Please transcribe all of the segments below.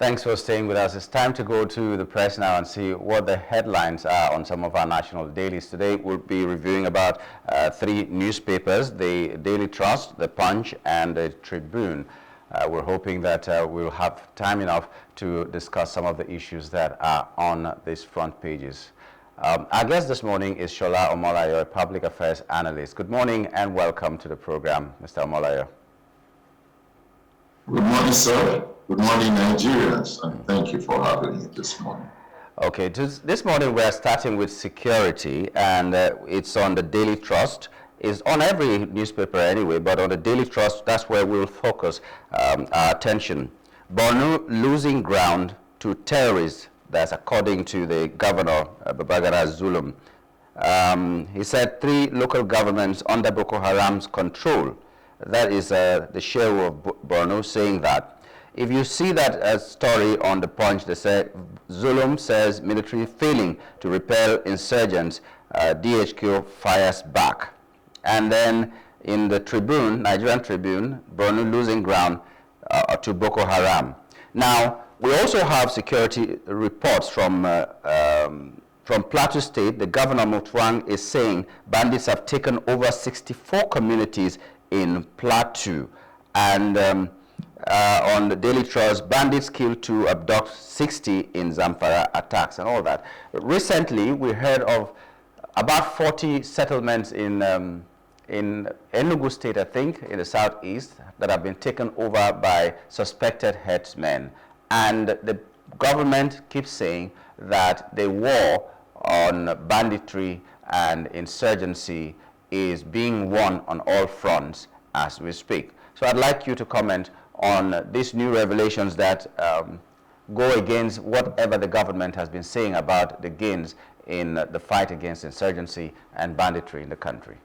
Thanks for staying with us. It's time to go to the press now and see what the headlines are on some of our national dailies. Today we'll be reviewing about three newspapers, the Daily Trust, the Punch, and the Tribune. We're hoping that we'll have time enough to discuss some of the issues that are on these front pages. Our guest this morning is SOLA Omolayo, a public affairs analyst. Good morning and welcome to the program, Mr. Omolayo. Good morning, sir. Good morning, Nigerians, and thank you for having me this morning. Okay, this morning we're starting with security, and it's on the Daily Trust. It's on every newspaper anyway, but on the Daily Trust, that's where we'll focus our attention. Borno losing ground to terrorists, that's according to the governor, Babagana Zulum. He said 3 local governments under Boko Haram's control. That is the Shehu of Borno saying that. If you see that story on the Punch, they say Zulum says military failing to repel insurgents, DHQ fires back. And then in the Tribune, Nigerian Tribune, Borno losing ground to Boko Haram. Now, we also have security reports from Plateau State. The governor Mutwang is saying bandits have taken over 64 communities in Plateau. And on the Daily Trust, bandits killed to abduct 60 in Zamfara attacks and all that. Recently, we heard of about 40 settlements in Enugu State, I think, in the southeast, that have been taken over by suspected herdsmen. And the government keeps saying that the war on banditry and insurgency is being won on all fronts as we speak. So I'd like you to comment on these new revelations that go against whatever the government has been saying about the gains in the fight against insurgency and banditry in the country.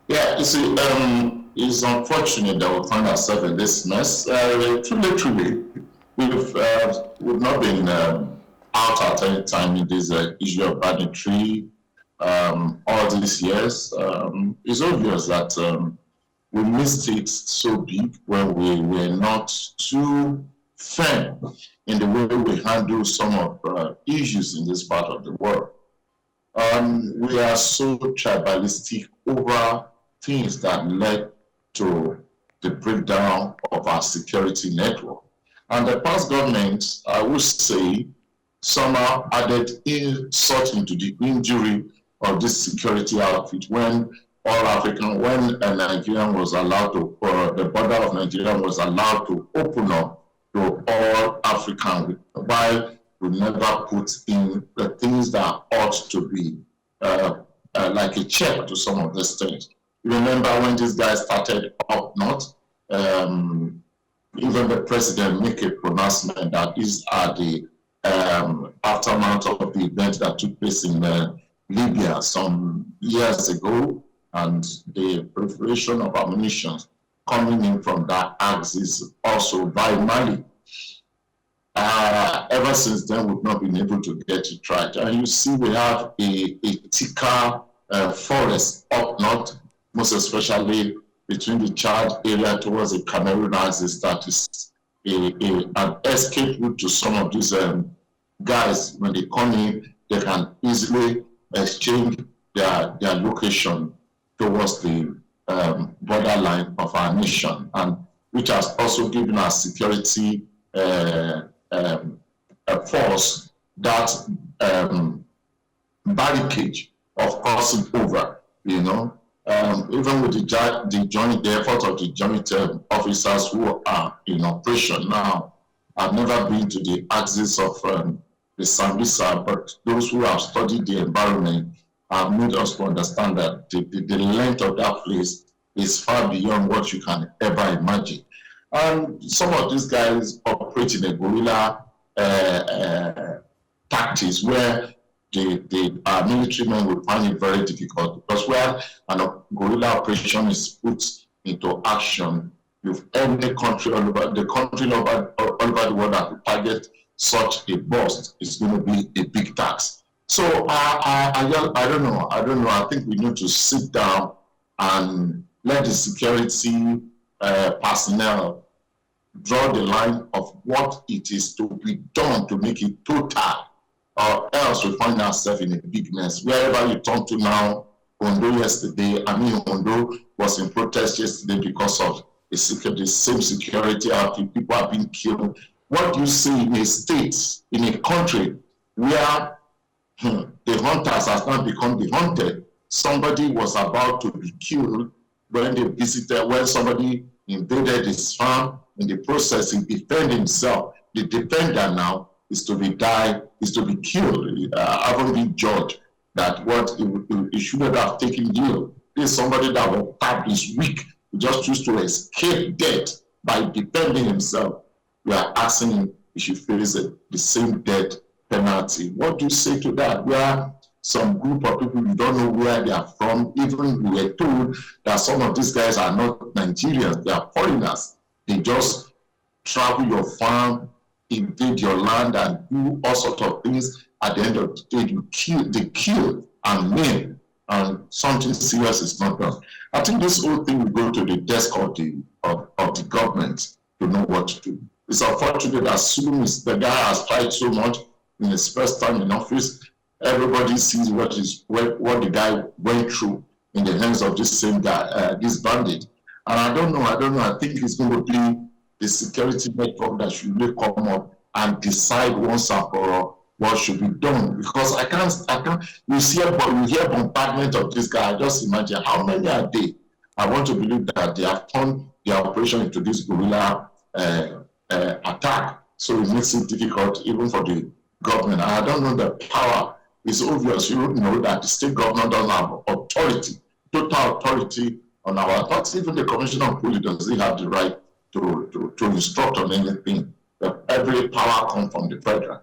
Yeah, you see, it's unfortunate that we find ourselves in this mess. Truly, we've not been out at any time in this issue of banditry all these years. It's obvious that we missed it so big when we were not too firm in the way we handle some of issues in this part of the world. We are so tribalistic over things that led to the breakdown of our security network. And the past government, I would say, somehow added insult into the injury of this security outfit when Nigeria was allowed to, the border of Nigeria was allowed to open up to all African, while we never put in the things that ought to be like a check to some of these things. You remember when this guy started up north, even the president made a pronouncement that these are the aftermath of the event that took place in Libya some years ago, and the proliferation of ammunition coming in from that axis also by Mali. Ever since then, we've not been able to get it right. And you see we have a thicker forest up north, most especially between the Chad area towards the Cameroon axis. That is an escape route to some of these guys. When they come in, they can easily exchange their location towards the borderline of our nation, and which has also given our security force that barricade of crossing over, you know. Even with the effort of the joint officers who are in operation now, I've never been to the axis of the Sambisa, but those who have studied the environment have made us to understand that the length of that place is far beyond what you can ever imagine. And some of these guys operate in a guerrilla tactics where our military men will find it very difficult, because where a guerrilla operation is put into action, if any country all over the world that will target such a bust, is going to be a big tax. So I don't know. I think we need to sit down and let the security personnel draw the line of what it is to be done to make it total, or else we find ourselves in a big mess. Wherever you turn to now, Ondo yesterday, Ondo was in protest yesterday because of the same security outfit. People have been killed. What do you see in a state, in a country where the hunters has now become the hunted? Somebody was about to be killed when somebody invaded his farm. In the process, he defended himself. The defender now is to be killed. Haven't been judged that what he shouldn't have taken deal. This is somebody that was tapped this week. He just choose to escape death by defending himself. We are asking him he should face the same death penalty. What do you say to that? Where some group of people, you don't know where they are from. Even we were told that some of these guys are not Nigerians, they are foreigners. They just travel your farm, invade your land, and do all sorts of things. At the end of the day, they kill and maim, and something serious is not done. I think this whole thing will go to the desk of the government to know what to do. It's unfortunate that Sulum, the guy has tried so much in his first time in office. Everybody sees what the guy went through in the hands of this same guy, this bandit. And I don't know. I think it's going to be the security network that should really come up and decide once and for all what should be done. Because I can't. You hear bombardment of this guy. Just imagine how many are they? I want to believe that they have turned their operation into this guerrilla attack. So it makes it difficult even for the government. I don't know the power. It's obvious. You know that the state government doesn't have authority, total authority on our. Not even the commissioner of police doesn't have the right to instruct on anything. But every power comes from the federal.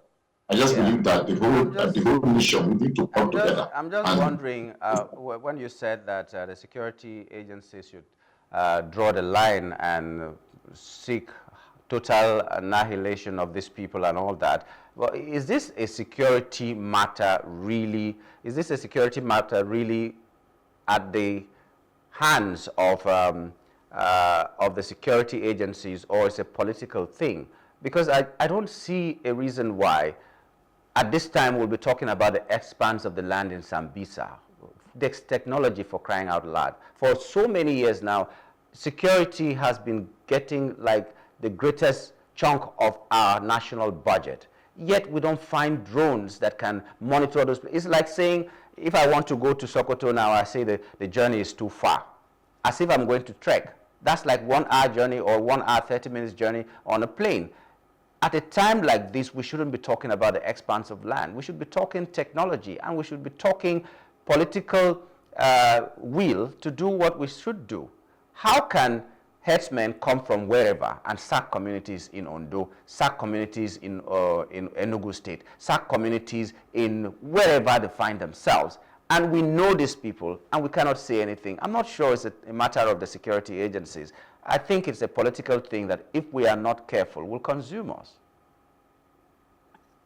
I just believe that the whole nation will need to come together. I'm just wondering, when you said that the security agencies should draw the line and seek total annihilation of these people and all that, well, is this a security matter really? Is this a security matter really at the hands of the security agencies, or is it a political thing? Because I don't see a reason why at this time we'll be talking about the expanse of the land in Sambisa. There's technology, for crying out loud. For so many years now, security has been getting like the greatest chunk of our national budget. Yet we don't find drones that can monitor those. It's like saying, if I want to go to Sokoto now, I say the journey is too far, as if I'm going to trek. That's like 1 hour journey or 1 hour, 30 minutes journey on a plane. At a time like this, we shouldn't be talking about the expanse of land. We should be talking technology, and we should be talking political will to do what we should do. How can herdsmen come from wherever and sack communities in Ondo, sack communities in Enugu State, sack communities in wherever they find themselves? And we know these people, and we cannot say anything. I'm not sure it's a matter of the security agencies. I think it's a political thing that if we are not careful, will consume us.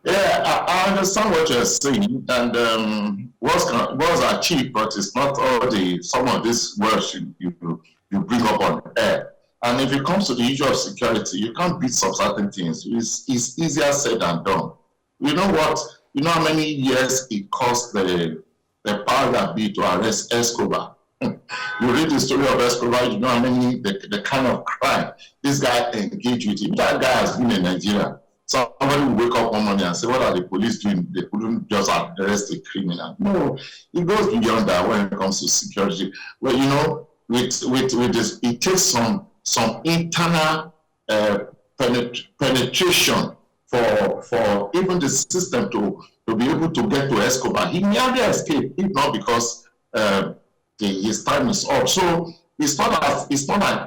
Yeah, I understand what you're saying, and words are cheap, but it's not all some of these words you bring up on air. And if it comes to the issue of security, you can't beat some certain things. It's easier said than done. You know what? You know how many years it cost the power that be to arrest Escobar? You read the story of Escobar, you know how many, the kind of crime this guy engaged with him. That guy has been in Nigeria. Somebody will wake up one morning and say, what are the police doing? They couldn't just arrest a criminal. No, it goes beyond that when it comes to security. Well, you know, with this, it takes some internal penetration for even the system to be able to get to Escobar. He nearly escaped, if not because his time is up. So it's not as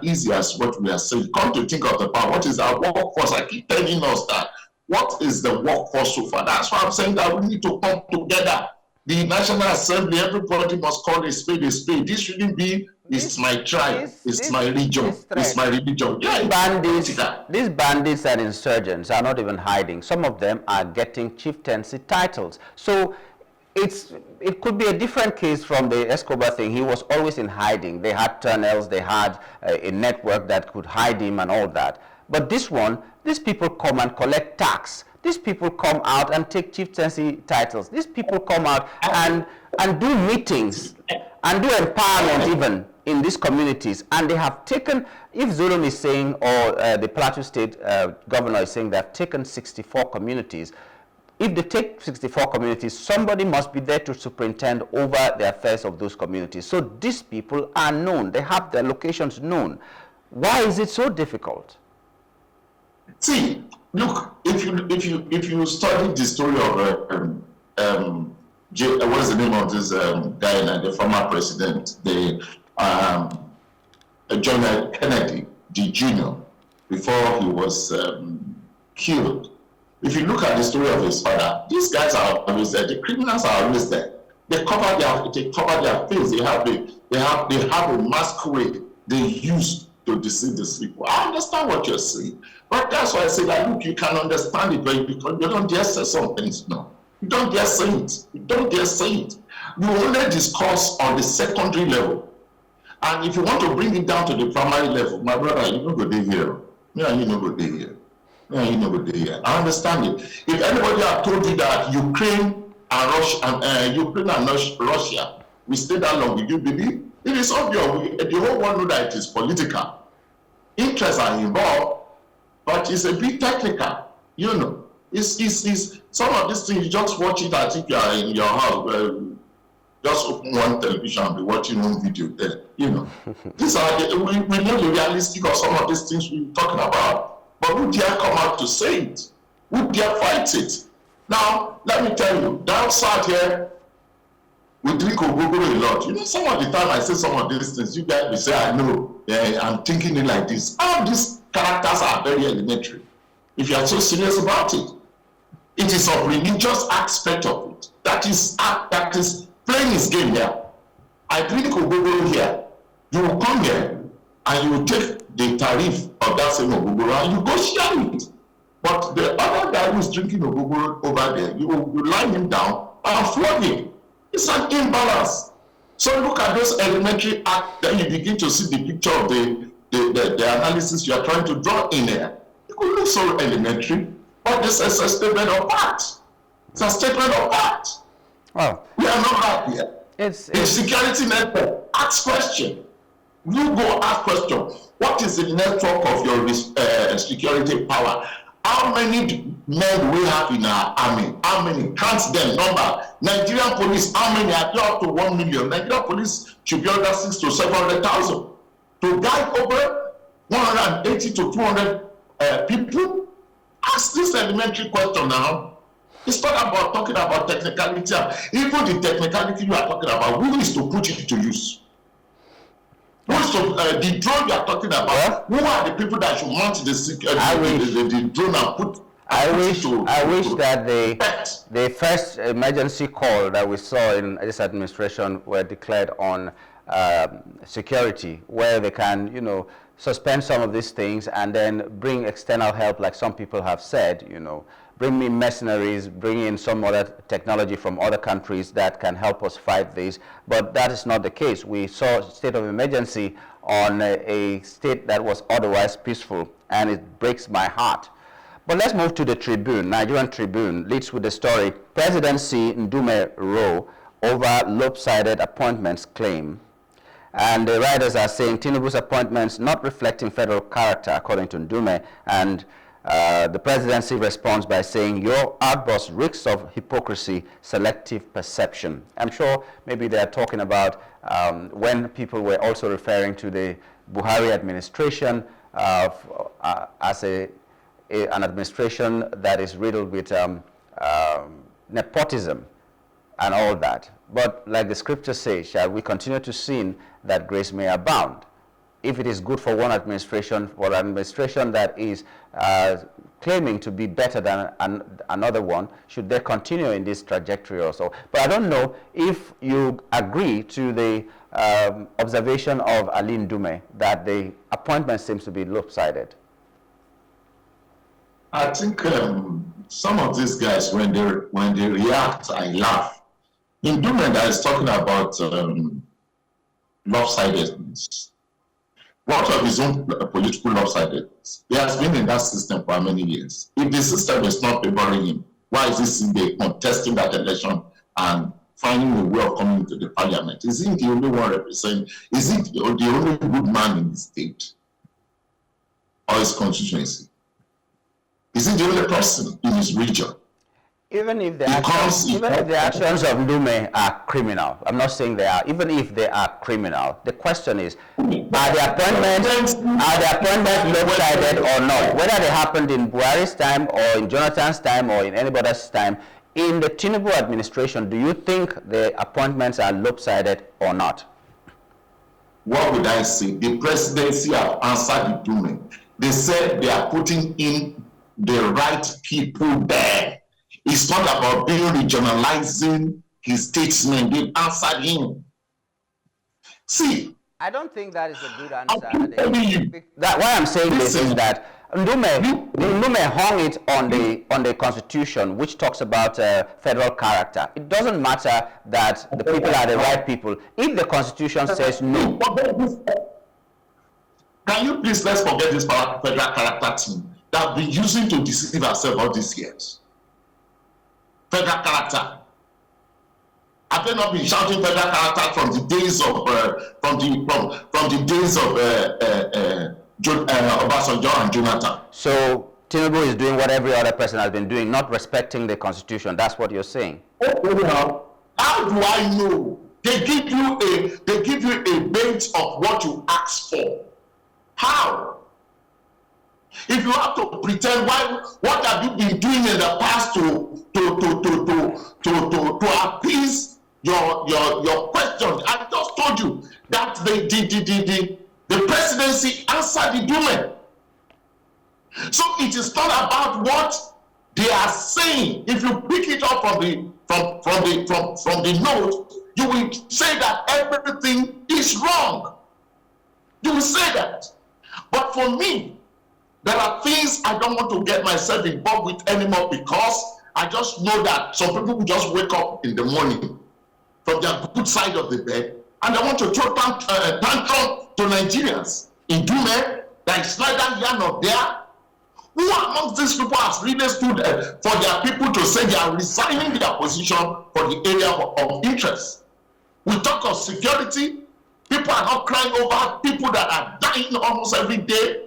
easy as what we are saying. Come to think of the power, what is our workforce? I keep telling us that. What is the workforce so far? That's why I'm saying that we need to come together. The National Assembly, everybody must call a spade a spade. This shouldn't be, it's my tribe, it's my region, it's my religion. Yeah, these bandits and insurgents are not even hiding. Some of them are getting chieftaincy titles. So it could be a different case from the Escobar thing. He was always in hiding. They had tunnels, they had a network that could hide him and all that. But this one, these people come and collect tax. These people come out and take chieftaincy titles. These people come out and do meetings and do empowerment even in these communities. And they have taken, if Zulum is saying, or the Plateau State governor is saying they have taken 64 communities, if they take 64 communities, somebody must be there to superintend over the affairs of those communities. So these people are known. They have their locations known. Why is it so difficult? See, look, if you study the story of what is the name of this guy, the former president, John F. Kennedy, the Jr., before he was killed. If you look at the story of his father, these guys are always there. The criminals are always there. They cover their face. They have a masquerade they use to deceive these people. I understand what you're saying, but that's why I say that, look, you can understand it, but because you don't dare say some things. No, you don't dare say it. You don't dare say it. You only discuss on the secondary level, and if you want to bring it down to the primary level, my brother, you don't go there here. Yeah, you don't go there here. Yeah, you know what they hear. I understand it. If anybody had told you that Ukraine and Russia will stay that long, would you believe? It is obvious. The whole world knows that it is political. Interests are involved, but it's a bit technical. You know, it's some of these things. You just watch it as if you are in your house. Just open one television and be watching one video there. You know, these are we know the realistic of some of these things we're talking about. But who dare come out to say it? Who dare fight it? Now, let me tell you, down south here, we drink ogogoro a lot. You know, some of the time I say some of these things, you guys will say, I know, I'm thinking it like this. All these characters are very elementary. If you are so serious about it, it is a religious aspect of it. That is playing his game here. I drink ogogoro here. You will come here and you will take the tariff of that same ogogoro and you go share it. But the other guy who's drinking ogogoro over there, you line him down and flog him. It's an imbalance. So look at those elementary acts, then you begin to see the picture of the analysis you are trying to draw in there. It could look so elementary, but this is a statement of fact. It's a statement of fact. Well, we are not right here. It's security network. Ask question. You go ask question. What is the network of your security power? How many men do we have in our army? How many? Count them, number. Nigerian police, how many? Are they up to 1 million? Nigerian police should be under 600,000 to 700,000. To guide over 180 to 200 people? Ask this elementary question now. It's not about talking about technicality. Even the technicality you are talking about, who is to put it to use? The drone you are talking about, who are the people that should mount the drone and put? I wish that the first emergency call that we saw in this administration were declared on security, where they can, you know, suspend some of these things and then bring external help, like some people have said, you know, bring in mercenaries, bring in some other technology from other countries that can help us fight this. But that is not the case. We saw a state of emergency on a state that was otherwise peaceful, and it breaks my heart. But let's move to the Tribune. Nigerian Tribune leads with the story, Presidency Ndume row over lopsided appointments claim. And the writers are saying Tinubu's appointments not reflecting federal character, according to Ndume, and the presidency responds by saying, your outburst reeks of hypocrisy, selective perception. I'm sure maybe they're talking about when people were also referring to the Buhari administration as an administration that is riddled with nepotism and all that. But like the scripture says, shall we continue to sin that grace may abound? If it is good for one administration, for an administration that is claiming to be better than another one, should they continue in this trajectory also? But I don't know if you agree to the observation of Ali Ndume that the appointment seems to be lopsided. I think some of these guys, when they react, I laugh. Ndume that is talking about lopsidedness. What of his own political lopsidedness? He has been in that system for many years. If the system is not favoring him, why is he still there contesting that election and finding a way of coming into the parliament? Is he the only one representing? Is he the only good man in the state or his constituency? Is he the only person in his region? Even if the actions of Ndume are criminal, I'm not saying they are, even if they are criminal, the question is, are the appointments lopsided or not? Whether they happened in Buhari's time or in Jonathan's time or in anybody's time, in the Tinubu administration, do you think the appointments are lopsided or not? What would I say? The presidency have answered Ndume. They said they are putting in the right people there. It's not about being regionalizing his statesmen. They answered him. See, I don't think that is a good answer. Why I'm saying this is that Ndume hung it on the Constitution, which talks about federal character. It doesn't matter that the people are the right people. If the Constitution says no. Can you please let's forget this federal character thing that we've been using to deceive ourselves all these years? Federal character. Have they not been shouting federal character from the days of Obasanjo and Jonathan? So Tinubu is doing what every other person has been doing, not respecting the Constitution. That's what you're saying. How do I know? They give you a bait of what you ask for. How? If you have to pretend, what have you been doing in the past to appease your question? I just told you that the presidency answered the Ndume. So it is not about what they are saying. If you pick it up from the note, you will say that everything is wrong. You will say that. But for me, there are things I don't want to get myself involved with anymore because I just know that some people will just wake up in the morning from their good side of the bed and they want to throw tantrum to Nigerians. In Ndume, there is neither here nor there. Who amongst these people has really stood for their people to say they are resigning their position for the area of interest? We talk of security. People are not crying over people that are dying almost every day.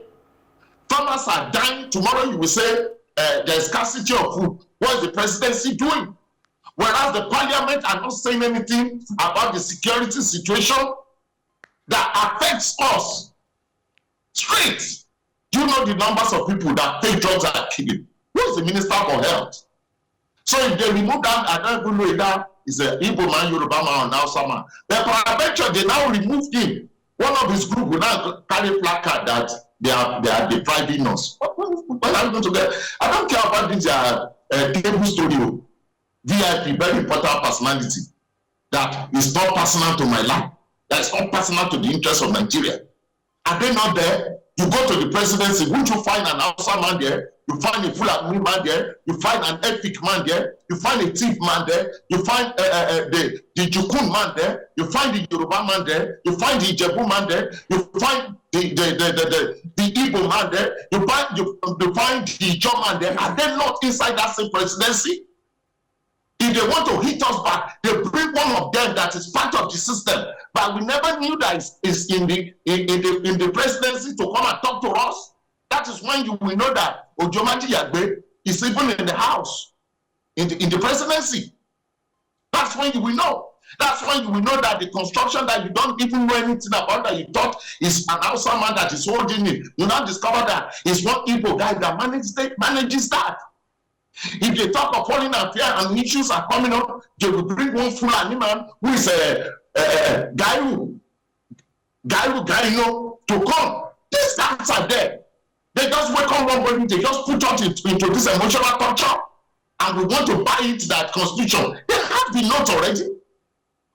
Farmers are dying. Tomorrow you will say there's scarcity of food. What is the presidency doing? Whereas the parliament are not saying anything about the security situation that affects us straight. Do you know the numbers of people that fake drugs are killing? Who is the minister for health? So if they remove that, I don't even know that is a Igbo man, Yoruba man, and Hausa man. But paraventure, they now removed him. One of his group will now carry placard that they are depriving us. What are we going to get? I don't care about this table story. VIP, very important personality that is not personal to my life. That is not personal to the interests of Nigeria. Are they not there? You go to the presidency, won't you find an Hausa man there? You find a Fulani man there. You find an Efik man there. You find a thief man there. You find the Jukun man there. You find the Yoruba man there. You find the Ijebu man there. You find the Igbo man there. You find the Ijaw man there. Are they not inside that same presidency? If they want to hit us back, they bring one of them that is part of the system. But we never knew that is in the presidency to come and talk to us. That is when you will know that Ojomati Yagbe is even in the house, in the presidency. That's when you will know. That's when you will know that the construction that you don't even know anything about, that you thought is an Hausa man that is holding it, you now discover that it's one Igbo guy that manages that. If they talk of foreign affairs and issues are coming up, they will bring one Fulani man who is a Gairu to come. These guys are there. They just wake up one morning, they just put us into this emotional torture, and we want to buy it that constitution. They have the note already.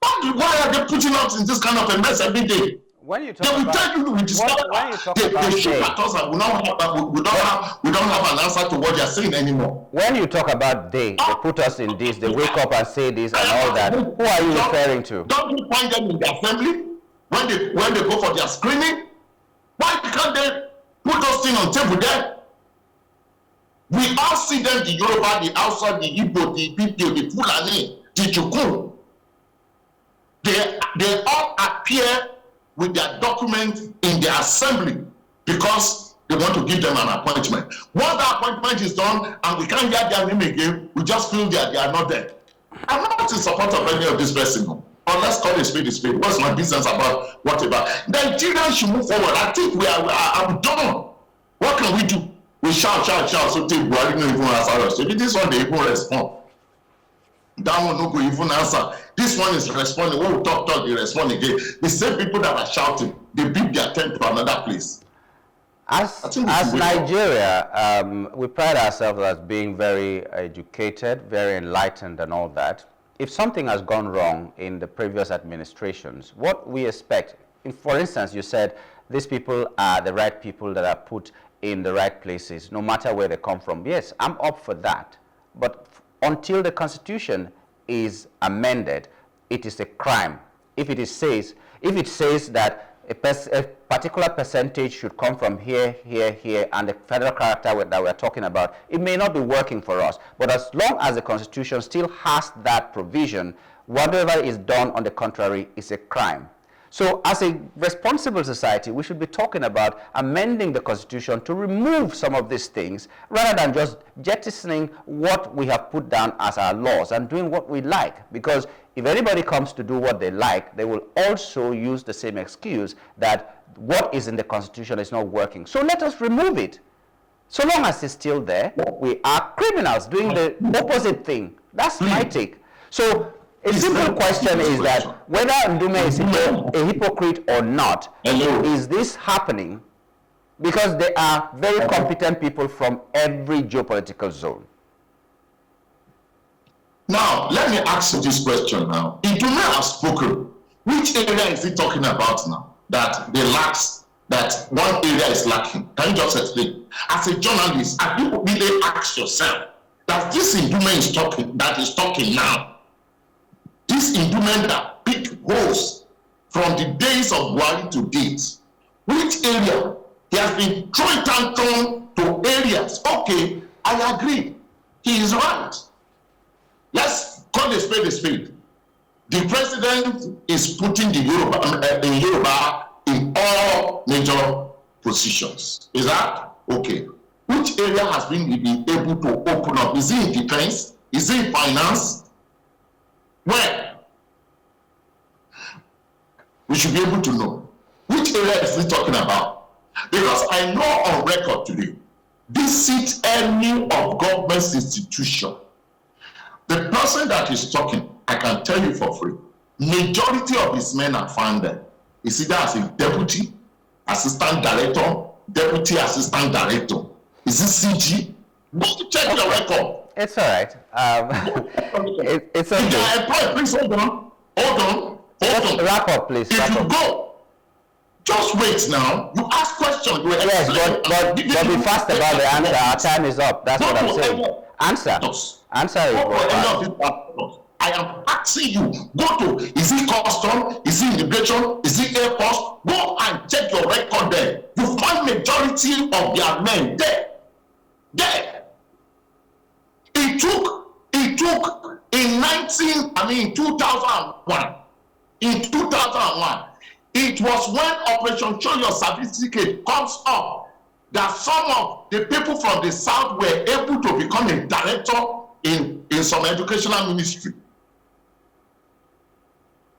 Why are they putting us in this kind of a mess every day? When you talk they will about, tell you we discover they shoot at us and we don't have an answer to what they are saying anymore. When you talk about they put us in this, they wake up and say this and all that. Who are you referring to? Don't you find them in their family when they go for their screening? Why can't they put those things on table there? We all see them, the Yoruba, the Hausa, the Igbo, the Ibibio, the Fulani, the Chukwu. They all appear with their documents in the assembly because they want to give them an appointment. Once the appointment is done and we can't hear their name again, we just feel that they are not there. I'm not in support of any of this person. Or let's call it spade a spade. What's my business about whatever? Nigerians should move forward. I think I'm done. What can we do? We shout. So take Buhari no even answer us. Maybe this one they even respond. That one no go even answer. This one is responding. When we talk, they respond again. The same people that are shouting, they beat their tent to another place. As Nigeria, we pride ourselves as being very educated, very enlightened and all that. If something has gone wrong in the previous administrations, what we expect, for instance, you said these people are the right people that are put in the right places, no matter where they come from. Yes, I'm up for that. But until the Constitution is amended, it is a crime. If it says that a particular percentage should come from here, and the federal character that we're talking about, it may not be working for us. But as long as the Constitution still has that provision, whatever is done on the contrary is a crime. So as a responsible society, we should be talking about amending the Constitution to remove some of these things rather than just jettisoning what we have put down as our laws and doing what we like. Because if anybody comes to do what they like, they will also use the same excuse that what is in the Constitution is not working. So let us remove it. So long as it's still there, we are criminals doing the opposite thing. That's my take. So a simple question is that whether Ndume is a hypocrite or not, is this happening? Because they are very competent people from every geopolitical zone. Now, let me ask you this question now. Ndume has spoken. Which area is he talking about now? That they lack, that one area is lacking. Can you just explain? As a journalist, have you really asked yourself that this Ndume is talking, that is talking now, this Ndume that picked holes from the days of Buhari to date, which area? He has been throwing tantrum to areas. Okay, I agree. He is right. Let's call a spade a spade. The president is putting the Yoruba in all major positions. Is that okay? Which area has been able to open up? Is it in defense? Is it in finance? Where? We should be able to know. Which area is he talking about? Because I know on record today, visit any of government's institution, the person that is talking, I can tell you for free, majority of his men are found there. Is either as a deputy, assistant director, deputy assistant director. Is it CG? Go check your record. It's all right. It's okay. If you are employed, please hold on. Wrap up, please. If you go, just wait now. You ask questions. You yes, but be fast about the answer. Our time is up. That's what I'm saying. Answer. Answer it. I am asking you, go to, is it custom? Is it immigration? Is it air force? Go and check your record there. You find majority of their men there. There. It took in 2001. In 2001, it was when Operation Show Your Certificate comes up that some of the people from the South were able to become a director in some educational ministry.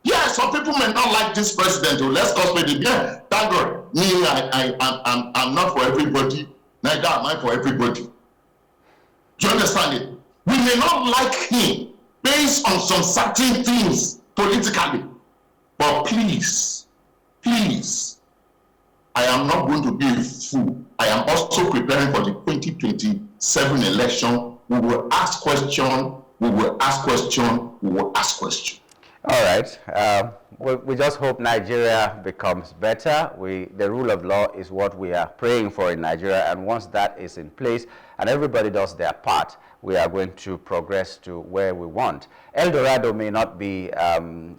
Yeah, some people may not like this president. Let's go with it. Yeah, thank God. Me, I'm not for everybody. Neither am I for everybody. Do you understand it? We may not like him based on some certain things politically. But please, I am not going to be a fool. I am also preparing for the 2027 election. We will ask questions. All right. We just hope Nigeria becomes better. The rule of law is what we are praying for in Nigeria. And once that is in place and everybody does their part, we are going to progress to where we want. El Dorado may not be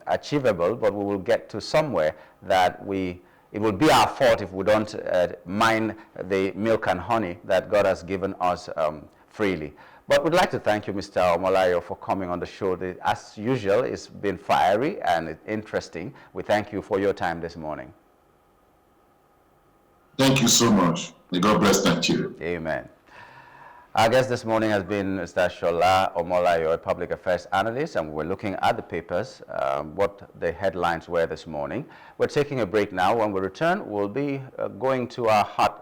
achievable, but we will get to somewhere that we it will be our fault if we don't mine the milk and honey that God has given us freely. But we'd like to thank you, Mr. Omolayo, for coming on the show. As usual, it's been fiery and interesting. We thank you for your time this morning. Thank you so much. May God bless Nigeria. Amen. Our guest this morning has been Mr. SOLA Omolayo, a public affairs analyst, and we're looking at the papers, what the headlines were this morning. We're taking a break now. When we return, we'll be going to our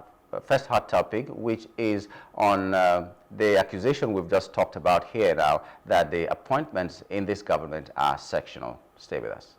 first hot topic, which is on the accusation we've just talked about here now, that the appointments in this government are sectional. Stay with us.